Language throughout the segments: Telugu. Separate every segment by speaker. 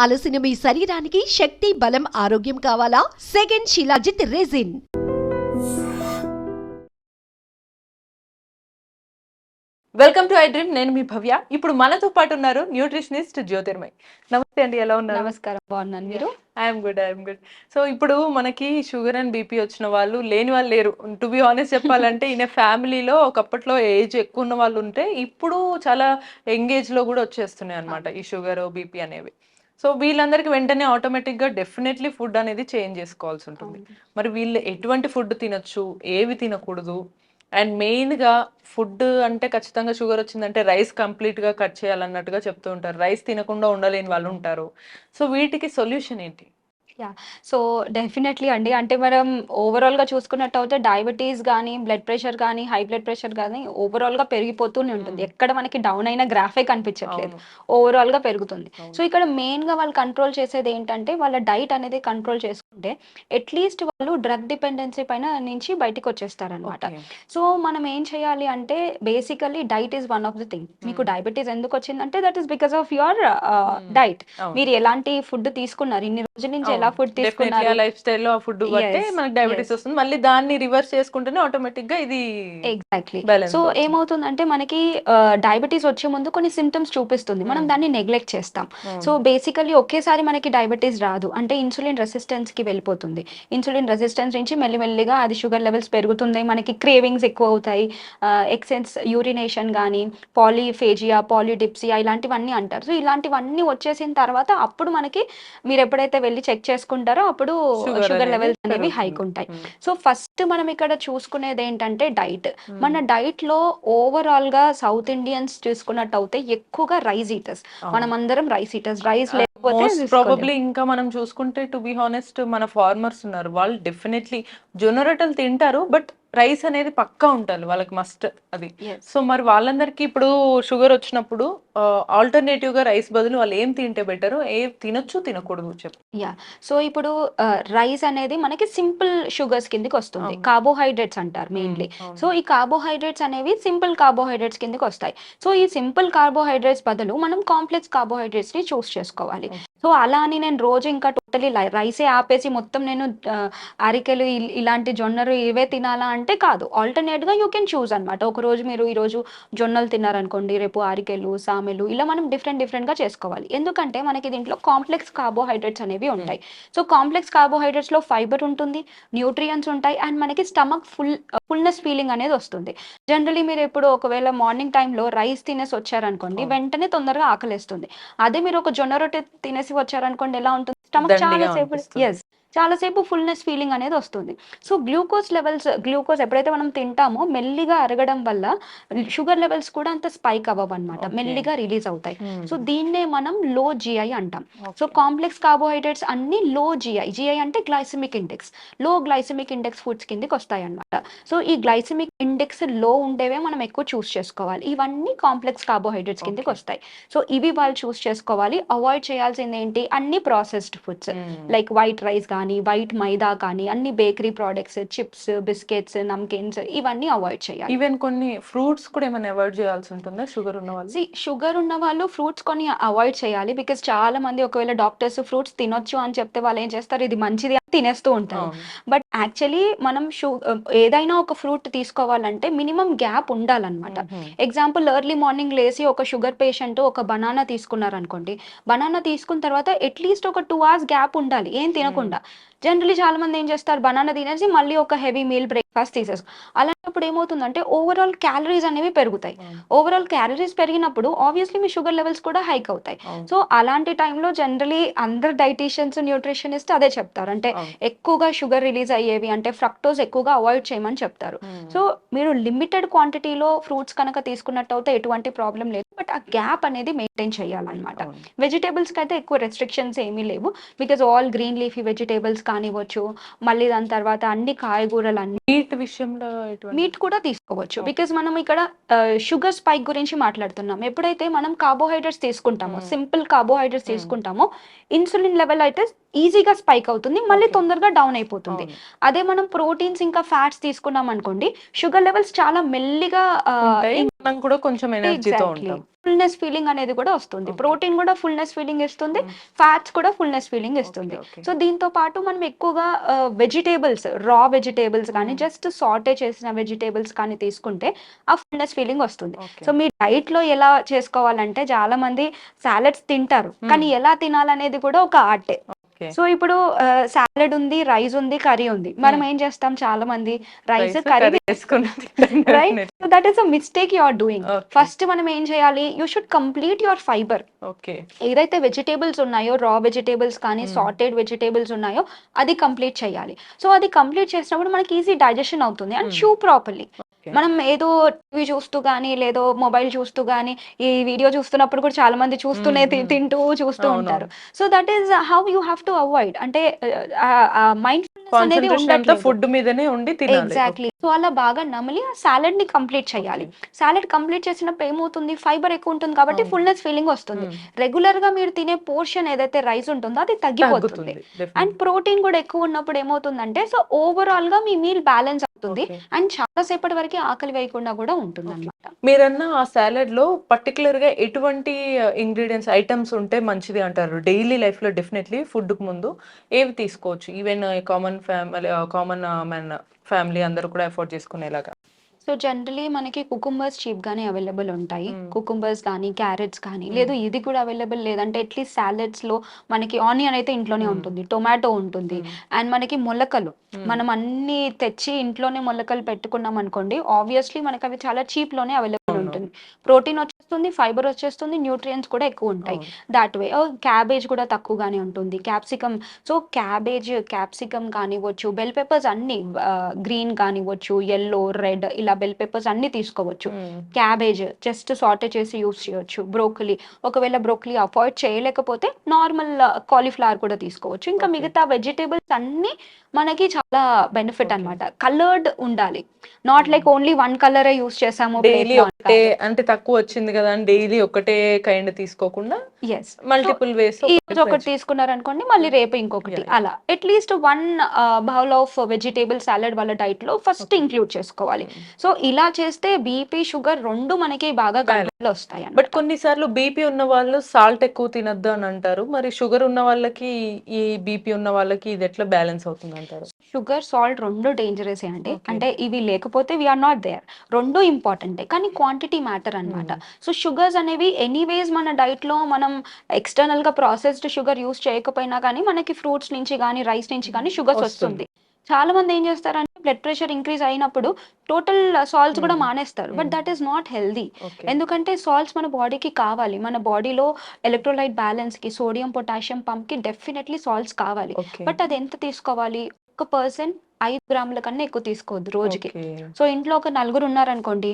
Speaker 1: అలసిన మీ శరీరానికి శక్తి, బలం, ఆరోగ్యం కావాలా? Second shilajit resin.
Speaker 2: Welcome to I dream. నేను మీ భవ్య. ఇప్పుడు మనతో పాటు ఉన్నారు న్యూట్రిషనిస్ట్ జ్యోతిర్మయ్. నమస్తే అండి, ఎలా ఉన్నారు?
Speaker 3: నమస్కారం, బాగున్నాను. మీరు?
Speaker 2: I'm good. సో ఇప్పుడు మనకి షుగర్ అండ్ బీపీ వచ్చిన వాళ్ళు లేని వాళ్ళు లేరు. టు బి ఆనెస్ట్ చెప్పాలంటే ఈయన ఫ్యామిలీలో ఒకప్పట్లో ఏజ్ ఎక్కువ ఉన్న వాళ్ళు ఉంటే ఇప్పుడు చాలా యంగ్ ఏజ్ లో కూడా వచ్చేస్తున్నాయి అనమాట ఈ షుగర్ బీపీ అనేవి. సో వీళ్ళందరికీ వెంటనే ఆటోమేటిక్గా డెఫినెట్లీ ఫుడ్ అనేది చేంజ్ చేసుకోవాల్సి ఉంటుంది. మరి వీళ్ళు ఎటువంటి ఫుడ్ తినొచ్చు, ఏవి తినకూడదు, అండ్ మెయిన్గా ఫుడ్ అంటే ఖచ్చితంగా షుగర్ వచ్చిందంటే రైస్ కంప్లీట్గా కట్ చేయాలన్నట్టుగా చెప్తూ ఉంటారు. రైస్ తినకుండా ఉండలేని వాళ్ళు ఉంటారు. సో వీటికి సొల్యూషన్ ఏంటి?
Speaker 3: యా, సో డెఫినెట్లీ అండి. అంటే మనం ఓవరాల్గా చూసుకున్నట్టు అయితే డయాబెటీస్ కానీ, బ్లడ్ ప్రెషర్ కానీ, హై బ్లడ్ ప్రెషర్ కానీ ఓవరాల్గా పెరిగిపోతూనే ఉంటుంది. ఎక్కడ మనకి డౌన్ అయిన గ్రాఫే కనిపించట్లేదు, ఓవరాల్గా పెరుగుతుంది. సో ఇక్కడ మెయిన్గా వాళ్ళు కంట్రోల్ చేసేది ఏంటంటే వాళ్ళ డైట్ అనేది కంట్రోల్ చేసుకుంటే అట్లీస్ట్ వాళ్ళు డ్రగ్ డిపెండెన్సీ పైన నుంచి బయటకు వచ్చేస్తారనమాట. సో మనం ఏం చేయాలి అంటే basically diet is one of the thing. మీకు డయాబెటీస్ ఎందుకు వచ్చిందంటే that is because of your diet. మీరు ఎలాంటి ఫుడ్ తీసుకున్నారు, ఇన్ని రోజుల నుంచి ఎలా ఫుడ్ తీసుకున్నారు,
Speaker 2: లైఫ్ స్టైల్ ఆ ఫుడ్ బట్టే మనకి డయాబెటీస్ వస్తుంది. మళ్ళీ దాన్ని రివర్స్ చేసుకుంటేనే ఆటోమేటిక్ గా ఇది
Speaker 3: ఎగ్జాక్ట్లీ. సో ఏమవుతుందంటే మనకి డయాబెటీస్ వచ్చే ముందు కొన్ని సిమ్టమ్స్ చూపిస్తుంది, మనం దాన్ని నెగ్లెక్ట్ చేస్తాం. సో బేసికలీ ఒకేసారి మనకి డయాబెటీస్ రాదు, అంటే ఇన్సులిన్ రెసిస్టెన్స్ కి వెళ్ళిపోతుంది. ఇన్సులిన్ రెసిస్టెన్స్ నుంచి మెల్లిమెల్లిగా అది షుగర్ లెవెల్స్ పెరుగుతుంది, మనకి క్రేవింగ్స్ ఎక్కువ అవుతాయి, ఎక్సెన్స్ యూరినేషన్ కానీ, పాలీఫేజియా, పాలిడిప్సియా ఇలాంటివన్నీ అంటారు. సో ఇలాంటివన్నీ వచ్చేసిన తర్వాత అప్పుడు మనకి మీరు ఎప్పుడైతే వెళ్ళి చెక్ చేసుకుంటారో అప్పుడు షుగర్ లెవెల్స్ అనేవి హైక్ ఉంటాయి. సో ఫస్ట్ మనం ఇక్కడ చూసుకునేది ఏంటంటే డైట్. మన డైట్ లో ఓవరాల్ గా సౌత్ ఇండియన్స్ చూసుకున్నట్టు అయితే ఎక్కువగా రైస్ ఈటర్స్. మనం అందరం రైస్ ఈటర్స్. రైస్ లేకపోతే
Speaker 2: ప్రాబబ్లీ ఇంకా మనం చూసుకుంటే టు బి హానెస్ట్ మన ఫార్మర్స్ ఉన్నారు, వాళ్ళు డెఫినెట్లీ జొన్న రొట్టెలు తింటారు, బట్ రైస్ అనేది పక్కా ఉంటారు వాళ్ళకి, మస్ట్ అది. సో మరి వాళ్ళందరికీ ఇప్పుడు షుగర్ వచ్చినప్పుడు ఆల్టర్నేటివ్ గా రైస్ బదులు వాళ్ళు ఏం తింటే బెటర్, ఏ తినొచ్చు తినకూడదు చెప్పు.
Speaker 3: యా, సో ఇప్పుడు రైస్ అనేది మనకి సింపుల్ షుగర్స్ కిందకి వస్తుంది, కార్బోహైడ్రేట్స్ అంటారు మెయిన్లీ. సో ఈ కార్బోహైడ్రేట్స్ అనేవి సింపుల్ కార్బోహైడ్రేట్స్ కిందకి వస్తాయి. సో ఈ సింపుల్ కార్బోహైడ్రేట్స్ బదులు మనం కాంప్లెక్స్ కార్బోహైడ్రేట్స్ ని చూస్ చేసుకోవాలి. సో అలా అని నేను రోజు ఇంకా టోటలీ రైసే ఆపేసి మొత్తం నేను అరికెలు ఇలాంటి జొన్నలు ఇవే తినాలా అంటే కాదు. ఆల్టర్నేట్ గా యూ కెన్ చూస్ అనమాట. ఒక రోజు మీరు ఈ రోజు జొన్నలు తిన్నారనుకోండి, రేపు అరికెలు, సామెలు, ఇలా మనం డిఫరెంట్ గా చేసుకోవాలి. ఎందుకంటే మనకి దీంట్లో కాంప్లెక్స్ కార్బోహైడ్రేట్స్ అనేవి ఉంటాయి. సో కాంప్లెక్స్ కార్బోహైడ్రేట్స్ లో ఫైబర్ ఉంటుంది, న్యూట్రియన్స్ ఉంటాయి, అండ్ మనకి స్టమక్ ఫుల్నెస్ ఫీలింగ్ అనేది వస్తుంది. జనరలీ మీరు ఎప్పుడు ఒకవేళ మార్నింగ్ టైంలో రైస్ తినేసి వచ్చారనుకోండి, వెంటనే తొందరగా ఆకలేస్తుంది. అదే మీరు ఒక జొన్న రొట్టె తినేసి వచ్చారనుకోండి, ఎలా ఉంటుంది, స్టమక్ చాలాసేపు ఫుల్నెస్ ఫీలింగ్ అనేది వస్తుంది. సో గ్లూకోజ్ ఎప్పుడైతే మనం తింటామో మెల్లిగా అరగడం వల్ల షుగర్ లెవెల్స్ కూడా అంత స్పైక్ అవ్వనమాట, మెల్లిగా రిలీజ్ అవుతాయి. సో దీన్నే మనం లో జిఐ అంటాం. సో కాంప్లెక్స్ కార్బోహైడ్రేట్స్ అన్ని లో జిఐ అంటే గ్లైసెమిక్ ఇండెక్స్, లో గ్లైసెమిక్ ఇండెక్స్ ఫుడ్స్ కిందకి వస్తాయి అన్నమాట. సో ఈ గ్లైసెమిక్ ఇండెక్స్ లో ఉండేవే మనం ఎక్కువ చూస్ చేసుకోవాలి. ఇవన్నీ కాంప్లెక్స్ కార్బోహైడ్రేట్స్ కిందకి వస్తాయి. సో ఇవి వాళ్ళు చూస్ చేసుకోవాలి. అవాయిడ్ చేయాల్సింది ఏంటి, అన్ని processed foods like white rice కానీ, వైట్ మైదా కానీ, అన్ని bakery products, chips, biscuits, namkeens ఇవన్నీ అవాయిడ్ చేయాలి.
Speaker 2: ఈవెన్ కొన్ని ఫ్రూట్స్ కూడా ఏమైనా అవాయిడ్ చేయాల్సి ఉంటుందా షుగర్ ఉన్న వాళ్ళు?
Speaker 3: షుగర్ ఉన్న వాళ్ళు ఫ్రూట్స్ కొన్ని అవాయిడ్ చేయాలి. బికాస్ చాలా మంది ఒకవేళ డాక్టర్స్ ఫ్రూట్స్ తినొచ్చు అని చెప్తే వాళ్ళు ఏం చేస్తారు, ఇది మంచిది అని తినేస్తూ ఉంటారు. బట్ యాక్చువల్లీ మనం ఏదైనా ఒక ఫ్రూట్ తీసుకోవాలంటే మినిమం గ్యాప్ ఉండాలన్నమాట. ఎగ్జాంపుల్ ఎర్లీ మార్నింగ్ లేసి ఒక షుగర్ పేషెంట్ ఒక బనానా తీసుకున్నారు అనుకోండి, బనానా తీసుకున్న తర్వాత అట్లీస్ట్ ఒక 2 hours గ్యాప్ ఉండాలి ఏం తినకుండా. జనరలీ చాలా మంది ఏం చేస్తారు, బనానా తినేసి మళ్ళీ ఒక హెవీ మీల్ బ్రేక్ఫాస్ట్ తీసేస్తారు. అలాంటప్పుడు ఏమవుతుందంటే ఓవరాల్ క్యాలరీస్ అనేవి పెరుగుతాయి. ఓవరాల్ క్యాలరీస్ పెరిగినప్పుడు ఆబ్వియస్లీ మీ షుగర్ లెవెల్స్ కూడా హైక్ అవుతాయి. సో అలాంటి టైంలో జనరలీ అందరు డైటీషియన్స్, న్యూట్రిషనిస్ట్ అదే చెప్తారు, అంటే ఎక్కువగా షుగర్ రిలీజ్ అయ్యేవి అంటే ఫ్రక్టోజ్ ఎక్కువగా అవాయిడ్ చేయమని చెప్తారు. సో మీరు లిమిటెడ్ క్వాంటిటీలో ఫ్రూట్స్ కనుక తీసుకున్నట్టు అయితే ఎటువంటి ప్రాబ్లం లేదు, బట్ ఆ గ్యాప్ అనేది మెయింటైన్ చేయాలన్నమాట. వెజిటేబుల్స్కి అయితే ఎక్కువ రెస్ట్రిక్షన్స్ ఏమీ లేవు, because all green leafy vegetables కానివ్వచ్చు, మళ్ళీ దాని తర్వాత అన్ని కాయగూరలు, అన్ని మీట్ కూడా తీసుకోవచ్చు. బికాజ్ మనం ఇక్కడ షుగర్ స్పైక్ గురించి మాట్లాడుతున్నాం. ఎప్పుడైతే మనం కార్బోహైడ్రేట్స్ తీసుకుంటామో, సింపుల్ కార్బోహైడ్రేట్స్ తీసుకుంటామో, ఇన్సులిన్ లెవెల్ అయితే ఈజీగా స్పైక్ అవుతుంది, మళ్ళీ
Speaker 2: Okay.
Speaker 3: తొందరగా డౌన్ అయిపోతుంది.
Speaker 2: అవును.
Speaker 3: అదే మనం ప్రోటీన్స్ ఇంకా ఫ్యాట్స్ తీసుకున్నాం అనుకోండి, షుగర్ లెవెల్స్ చాలా మెల్లిగా
Speaker 2: ఉంటాయి. మనం కూడా కొంచెం ఎనర్జీతో
Speaker 3: ఎగ్జాక్ట్లీ
Speaker 2: ఉంటాం.
Speaker 3: ఫుల్నెస్ ఫీలింగ్ అనేది కూడా వస్తుంది.
Speaker 2: Okay.
Speaker 3: ప్రోటీన్ కూడా ఫుల్నెస్ ఫీలింగ్ ఇస్తుంది,
Speaker 2: Mm.
Speaker 3: ఫ్యాట్స్ కూడా ఫుల్నెస్ ఫీలింగ్
Speaker 2: Okay,
Speaker 3: ఇస్తుంది.
Speaker 2: okay.
Speaker 3: సో దీంతో పాటు మనం ఎక్కువగా వెజిటేబుల్స్, రా వెజిటేబుల్స్ కానీ జస్ట్ సాటే చేసిన వెజిటేబుల్స్ కానీ తీసుకుంటే ఆ ఫుల్నెస్ ఫీలింగ్ వస్తుంది.
Speaker 2: Okay.
Speaker 3: సో మీ డైట్ లో ఎలా చేసుకోవాలంటే, చాలా మంది సాలెడ్స్ తింటారు, కానీ ఎలా తినాలనేది కూడా ఒక ఆర్టే.
Speaker 2: Okay.
Speaker 3: సో ఇప్పుడు సాలెడ్ ఉంది, రైస్ ఉంది, కర్రీ ఉంది. మనం ఏం చేస్తాం, చాలా మంది రైస్
Speaker 2: రైస్
Speaker 3: కర్రీ
Speaker 2: కర్రీ చేసుకుని తింటాం
Speaker 3: right.
Speaker 2: definitely.
Speaker 3: So that is a mistake you are doing.
Speaker 2: Okay.
Speaker 3: First మనం ఏం చేయాలి, you should complete your fibre.
Speaker 2: Okay.
Speaker 3: ఏదైతే వెజిటేబుల్స్ ఉన్నాయో, రా వెజిటేబుల్స్ కానీ సాటెడ్ వెజిటేబుల్స్ ఉన్నాయో, అది కంప్లీట్ చేయాలి. సో అది కంప్లీట్ చేసినప్పుడు మనకి ఈజీ డైజెషన్ అవుతుంది అండ్ చూ ప్రాపర్లీ.
Speaker 2: Okay.
Speaker 3: మనం ఏదో టీవీ చూస్తూ కానీ, లేదో మొబైల్ చూస్తూ కానీ, ఈ వీడియో చూస్తున్నప్పుడు కూడా చాలా మంది చూస్తూనే తింటూ చూస్తూ
Speaker 2: అవును.
Speaker 3: ఉంటారు. So that is how you have to avoid. అంటే మైండ్ఫుల్నెస్ అనేది
Speaker 2: కాన్సంట్రేషన్ అంతా
Speaker 3: ఉండట్లేదు.
Speaker 2: ఫుడ్ మీదనే ఉండి తినాలి.
Speaker 3: ఎగ్జాక్ట్లీ. సో అలా బాగా నమిలి ఆ సాలెడ్ ని కంప్లీట్ చేయాలి. సాలెడ్ కంప్లీట్ చేసినప్పుడు ఏమవుతుంది, ఫైబర్ ఎక్కువ ఉంటుంది కాబట్టి
Speaker 2: అవును.
Speaker 3: ఫుల్నెస్ ఫీలింగ్ వస్తుంది. రెగ్యులర్ గా మీరు తినే పోర్షన్ ఏదైతే రైస్ ఉంటుందో అది తగ్గిపోతుంది.
Speaker 2: తగ్గుతుంది
Speaker 3: అండ్
Speaker 2: definitely.
Speaker 3: ప్రోటీన్ కూడా ఎక్కువ ఉన్నప్పుడు ఏమవుతుందంటే, సో ఓవరాల్ గా మీ మీల్ బ్యాలెన్స్ అవుతుంది
Speaker 2: Okay.
Speaker 3: అండ్ చాలా సేపటి వరకు ఆకలి వేయకుండా కూడా ఉంటుంది అనమాట.
Speaker 2: మీరన్న ఆ సాలడ్ లో పర్టికులర్ గా ఎటువంటి ఇంగ్రీడియంట్స్ ఐటమ్స్ ఉంటే మంచిది అంటారు? డైలీ లైఫ్ లో డెఫినెట్లీ ఫుడ్ కు ముందు ఏవి తీసుకోవచ్చు? ఈవెన్ కామన్ ఫ్యామిలీ అందరూ కూడా ఎఫోర్డ్ చేసుకునేలాగా.
Speaker 3: సో జనరలీ మనకి కుకుంబర్స్ చీప్ గానే అవైలబుల్ ఉంటాయి.
Speaker 2: Mm.
Speaker 3: కుకుంబర్స్ కానీ, క్యారెట్స్ కానీ, లేదు ఇది కూడా అవైలబుల్ లేదంటే అట్లీస్ట్ సాలెడ్స్ లో మనకి ఆనియన్ అయితే ఇంట్లోనే ఉంటుంది, టొమాటో ఉంటుంది, అండ్ మనకి మొలకలు మనం అన్ని తెచ్చి ఇంట్లోనే మొలకలు పెట్టుకున్నాం అనుకోండి, ఆబ్వియస్లీ మనకి అవి చాలా చీప్ లోనే అవైలబుల్
Speaker 2: అవును.
Speaker 3: ఉంటుంది. ప్రోటీన్ వచ్చేస్తుంది, ఫైబర్ వచ్చేస్తుంది, న్యూట్రియంట్స్ కూడా ఎక్కువ ఉంటాయి. దాట్ వే క్యాబేజ్ కూడా తక్కువగానే ఉంటుంది, క్యాప్సికమ్. సో క్యాబేజ్, క్యాప్సికమ్ కానివ్వచ్చు, బెల్ పెప్పర్స్ అన్ని గ్రీన్ కానివ్వచ్చు, ఎల్లో, రెడ్, ఇలా బెల్ పెప్పర్స్ అన్ని తీసుకోవచ్చు. క్యాబేజ్ జస్ట్ సాటే చేసి యూస్ చేయొచ్చు. బ్రోకలీ, ఒకవేళ బ్రోకలీ అవాయిడ్ చేయలేకపోతే నార్మల్ కాలీఫ్లవర్ కూడా తీసుకోవచ్చు. ఇంకా
Speaker 2: Okay.
Speaker 3: మిగతా వెజిటేబుల్స్ అన్ని మనకి చాలా బెనిఫిట్ అన్నమాట. కలర్డ్ ఉండాలి, నాట్ లైక్ ఓన్లీ వన్ కలరే యూస్ చేసాము
Speaker 2: డైలీ ఒకటే అంటే తక్కువ వచ్చింది కదా అని డైలీ ఒకటే కైండ్ తీసుకోకుండా
Speaker 3: ఎస్
Speaker 2: మల్టిపుల్ వేస్
Speaker 3: ఈ రోజు ఒకటి తీసుకున్నారనుకోండి, మళ్ళీ రేపు ఇంకొకటి, అలా at least one bowl of vegetable salad వాళ్ళ డైట్ లో ఫస్ట్ ఇంక్లూడ్ చేసుకోవాలి. సో ఇలా చేస్తే బీపీ, షుగర్ రెండు మనకి బాగా కంట్రోల్ వస్తాయి.
Speaker 2: బట్ కొన్నిసార్లు బీపీ ఉన్న వాళ్ళు సాల్ట్ ఎక్కువ తినద్దు అని అంటారు. మరి షుగర్ ఉన్న వాళ్ళకి ఈ బీపీ ఉన్న వాళ్ళకి ఇది ఎట్లా బ్యాలెన్స్ అవుతుంది అంటారు?
Speaker 3: షుగర్, సాల్ట్ రెండు డేంజరస్ అండి.
Speaker 2: Okay.
Speaker 3: అంటే ఇవి లేకపోతే వీఆర్ నాట్ దేర్. రెండు ఇంపార్టెంటే, కానీ క్వాంటిటీ మ్యాటర్ అన్నమాట. సో షుగర్స్ అనేవి ఎనీవేస్ మన డైట్ లో మనం ఎక్స్టర్నల్ గా ప్రాసెస్డ్ షుగర్ యూస్ చేయకపోయినా కానీ మనకి ఫ్రూట్స్ నుంచి కానీ, రైస్ నుంచి కానీ షుగర్స్ వస్తుంది. చాలా మంది ఏం చేస్తారంటే, బ్లడ్ ప్రెషర్ ఇంక్రీజ్ అయినప్పుడు టోటల్ సాల్ట్స్ కూడా మానేస్తారు. But that is not healthy.
Speaker 2: Okay.
Speaker 3: ఎందుకంటే సాల్ట్స్ మన బాడీకి కావాలి, మన బాడీలో ఎలక్ట్రోలైట్ బ్యాలెన్స్ కి, సోడియం పొటాషియం పంప్ కి డెఫినెట్లీ సాల్ట్స్ కావాలి.
Speaker 2: Okay.
Speaker 3: బట్ అది ఎంత తీసుకోవాలి, ఒక పర్సన్ 5 గ్రాముల కన్నా ఎక్కువ తీసుకోవద్దు రోజుకి.
Speaker 2: Okay.
Speaker 3: సో ఇంట్లో ఒక నలుగురు ఉన్నారనుకోండి,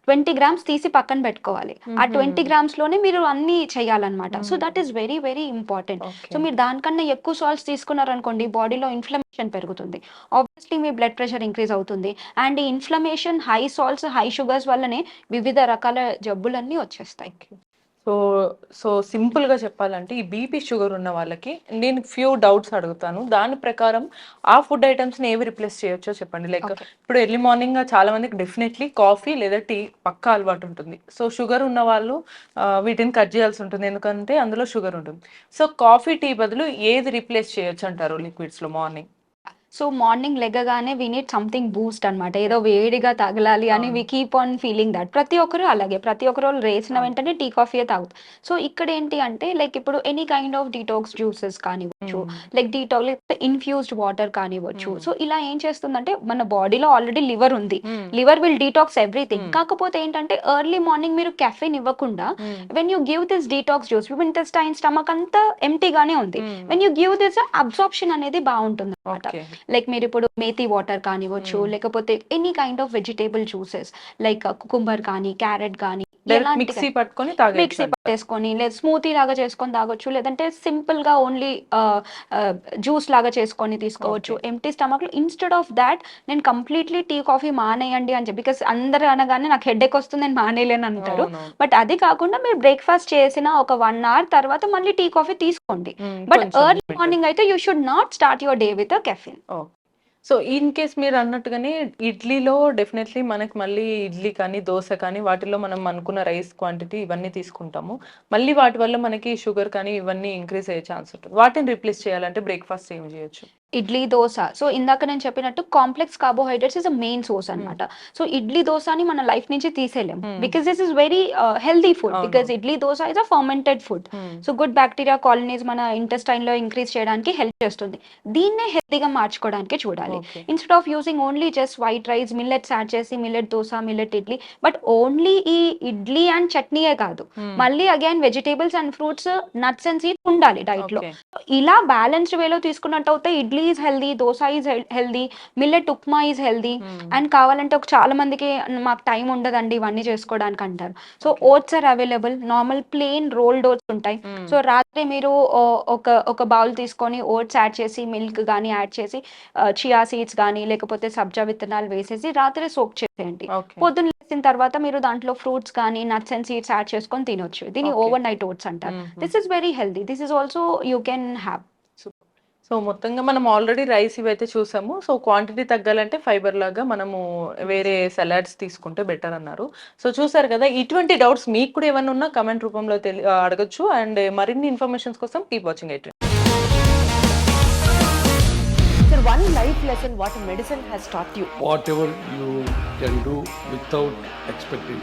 Speaker 3: 20 గ్రామ్స్ తీసి పక్కన పెట్టుకోవాలి. ఆ 20 గ్రామ్స్ లోనే మీరు అన్ని చేయాలన్నమాట. So that is very very important.
Speaker 2: Okay.
Speaker 3: So మీరు దానికన్నా ఎక్కువ సాల్ట్స్ తీసుకున్నారనుకోండి, బాడీలో ఇన్ఫ్లమేషన్ పెరుగుతుంది, ఆబ్వియస్లీ మీ బ్లడ్ ప్రెషర్ ఇంక్రీజ్ అవుతుంది. అండ్ ఈ inflammation, high salts, high sugars వల్లనే వివిధ రకాల జబ్బులన్నీ వచ్చేస్తాయి.
Speaker 2: సో సో సింపుల్ గా చెప్పాలంటే ఈ బీపీ షుగర్ ఉన్న వాళ్ళకి నేను ఫ్యూ డౌట్స్ అడుగుతాను. దాని ప్రకారం ఆ ఫుడ్ ఐటమ్స్ ని ఏవి రిప్లేస్ చేయొచ్చో చెప్పండి. లైక్ ఇప్పుడు ఎర్లీ మార్నింగ్ చాలా మందికి డెఫినెట్లీ కాఫీ లేదా టీ పక్కా అలవాటు ఉంటుంది. సో షుగర్ ఉన్న వాళ్ళు వీటిని కట్ చేయాల్సి ఉంటుంది, ఎందుకంటే అందులో షుగర్ ఉంటుంది. సో కాఫీ, టీ బదులు ఏది రిప్లేస్ చేయొచ్చు అంటారు లిక్విడ్స్ లో మార్నింగ్?
Speaker 3: సో మార్నింగ్ లెగ్గగానే వి నీడ్ సంథింగ్ బూస్ట్ అన్నమాట. ఏదో వేడిగా తగలాలి అని we keep on feeling that. ప్రతి ఒక్కరు అలాగే, ప్రతి ఒక్కరు లేచిన వెంటనే టీ కాఫీయే తాగుతారు. సో ఇక్కడ ఏంటి అంటే, లైక్ ఇప్పుడు any kind of detox juices కానివ్వచ్చు, లైక్ లేకపోతే ఇన్ఫ్యూజ్డ్ వాటర్ కానివ్వచ్చు. సో ఇలా ఏం చేస్తుందంటే, మన బాడీలో ఆల్రెడీ లివర్ ఉంది, లివర్ విల్ డీటాక్స్ ఎవ్రీథింగ్. కాకపోతే ఏంటంటే ఎర్లీ మార్నింగ్ మీరు కెఫెన్ ఇవ్వకుండా when you give this detox juice, intestine, stomach అంతా ఎంటీగానే ఉంది, when you give this absorption అనేది బాగుంటుంది అనమాట. లైక్ మీరు ఇప్పుడు మేతి వాటర్ కానివ్వచ్చు, లేకపోతే any kind of vegetable juices like cucumber కానీ, క్యారెట్ కానీ,
Speaker 2: డైరెక్ట్ మిక్సీ పట్టుకొని
Speaker 3: మిక్సీ
Speaker 2: తాగేయచ్చు.
Speaker 3: పట్టేసుకొని లేదా స్మూతీ లాగా చేసుకొని తాగొచ్చు, లేదంటే సింపుల్ గా ఓన్లీ జ్యూస్ లాగా చేసుకొని తీసుకోవచ్చు ఎంటీ స్టమక్ లో. ఇన్స్టెడ్ ఆఫ్ దాట్ నేను కంప్లీట్లీ టీ కాఫీ మానేయండి అని చెప్పి, బికాస్ అందరూ అనగానే నాకు హెడేక్ వస్తుంది నేను మానేయలేను అంటారు.
Speaker 2: అవునవును.
Speaker 3: బట్ అది కాకుండా మీరు బ్రేక్ఫాస్ట్ చేసిన ఒక 1 అవర్ తర్వాత మళ్ళీ టీ కాఫీ తీసుకోండి. బట్
Speaker 2: కొంచెం
Speaker 3: ఎర్లీ
Speaker 2: limit.
Speaker 3: మార్నింగ్ అయితే you should not start your day with caffeine.
Speaker 2: So in case మీరు అన్నట్టుగానే ఇడ్లీలో డెఫినెట్లీ మనకి మళ్ళీ ఇడ్లీ కానీ దోశ కానీ వాటిలో మనం అనుకున్న రైస్ క్వాంటిటీ ఇవన్నీ తీసుకుంటాము. మళ్ళీ వాటి వల్ల మనకి షుగర్ కానీ ఇవన్నీ ఇంక్రీజ్ అయ్యే ఛాన్స్ ఉంటుంది. వాటిని రీప్లేస్ చేయాలంటే బ్రేక్ఫాస్ట్ ఏం చేయొచ్చు?
Speaker 3: ఇడ్లీ దోశ, సో ఇందాక నేను చెప్పినట్టు complex carbohydrates is a main source అన్నమాట. సో ఇడ్లీ దోశని మన లైఫ్ నుంచి తీసేయలేం, because this is very healthy food. Because idli dosa is a fermented food. So good bacteria colonies మన ఇంటెస్టైన్ లో ఇంక్రీజ్ చేయడానికి హెల్ప్ చేస్తుంది. దీన్నే హెల్తీగా మార్చుకోవడానికి చూడాలి. Instead of using only just white rice, millets add చేసి millet dosa, millet idli, but only ఈ ఇడ్లీ అండ్ చట్నీయే కాదు, మళ్ళీ again vegetables and fruits, nuts and seeds ఉండాలి డైట్ లో. ఇలా బ్యాలెన్స్డ్ వేలో తీసుకున్నట్టు అయితే idli is healthy, dosa is healthy, millet upma is healthy. And కావాలంటే ఒక చాలా మందికి మాకు టైం ఉండదండి ఇవన్నీ చేసుకోవడానికి అంటారు. So oats are available, normal plain rolled oats ఉంటాయి. సో రాత్రి మీరు ఒక బౌల్ తీసుకొని ఓట్స్ యాడ్ చేసి, మిల్క్ కానీ యాడ్ చేసి, చియా సీడ్స్ కానీ లేకపోతే సబ్జా విత్తనాలు వేసేసి రాత్రి సోక్ చేసేయండి. పొద్దున్న లేచిన తర్వాత మీరు దాంట్లో ఫ్రూట్స్ కానీ నట్స్ అండ్ సీడ్స్ యాడ్ చేసుకొని తినొచ్చు. దీన్ని ఓవర్ నైట్ ఓట్స్ అంటారు. This is very healthy. This is also you can have.
Speaker 2: So మొత్తంగా మనం ఆల్రెడీ రైస్ ఇవైతే చూసాము. సో క్వాంటిటీ తగ్గాలంటే ఫైబర్ లాగా మనము వేరే సలాడ్స్ తీసుకుంటే బెటర్ అన్నారు. సో చూసారు కదా, ఇటువంటి డౌట్స్ మీకు కూడా ఏమైనా ఉన్నా కమెంట్ రూపంలో అడగచ్చు. అండ్ మరిన్ని ఇన్ఫర్మేషన్స్ కోసం keep watching it.
Speaker 4: Sir, one life lesson what medicine has taught you.
Speaker 5: Whatever you can do without expecting.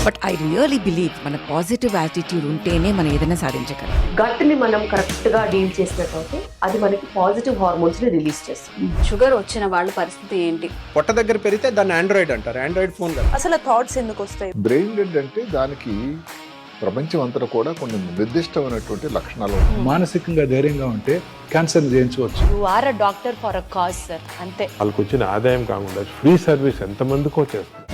Speaker 6: But I really believe మన పాజిటివ్ యాటిట్యూడ్ ఉంటేనే మనం ఏదైనా సాధించగలం.
Speaker 4: గట్ని మనం కరెక్ట్ గా డీల్ చేసినట్లయితే అది మనకి పాజిటివ్ హార్మోన్స్ ని రిలీజ్ చేస్తుంది.
Speaker 7: షుగర్ వచ్చిన వాళ్ళ పరిస్థితి ఏంటి?
Speaker 8: పొట్ట దగ్గర పెరిగితే దాన్ని ఆండ్రాయిడ్ అంటారు, ఆండ్రాయిడ్ ఫోన్ కదా.
Speaker 7: అసలు థాట్స్ ఎందుకు వస్తాయి?
Speaker 9: బ్రెయిన్ డెడ్ అంటే దానికి ప్రపంచం అంతా కూడా కొన్ని నిర్దిష్టమైనటువంటి లక్షణాలు ఉంటాయి.
Speaker 10: మానసికంగా ధైర్యంగా ఉంటే క్యాన్సర్ జయించవచ్చు.
Speaker 4: You are a doctor for a cause sir, అంతే.
Speaker 11: వాళ్ళకి వచ్చిన ఆదాయం కాకుండా ఫ్రీ సర్వీస్ ఎంతమందికో చేస్తుంది.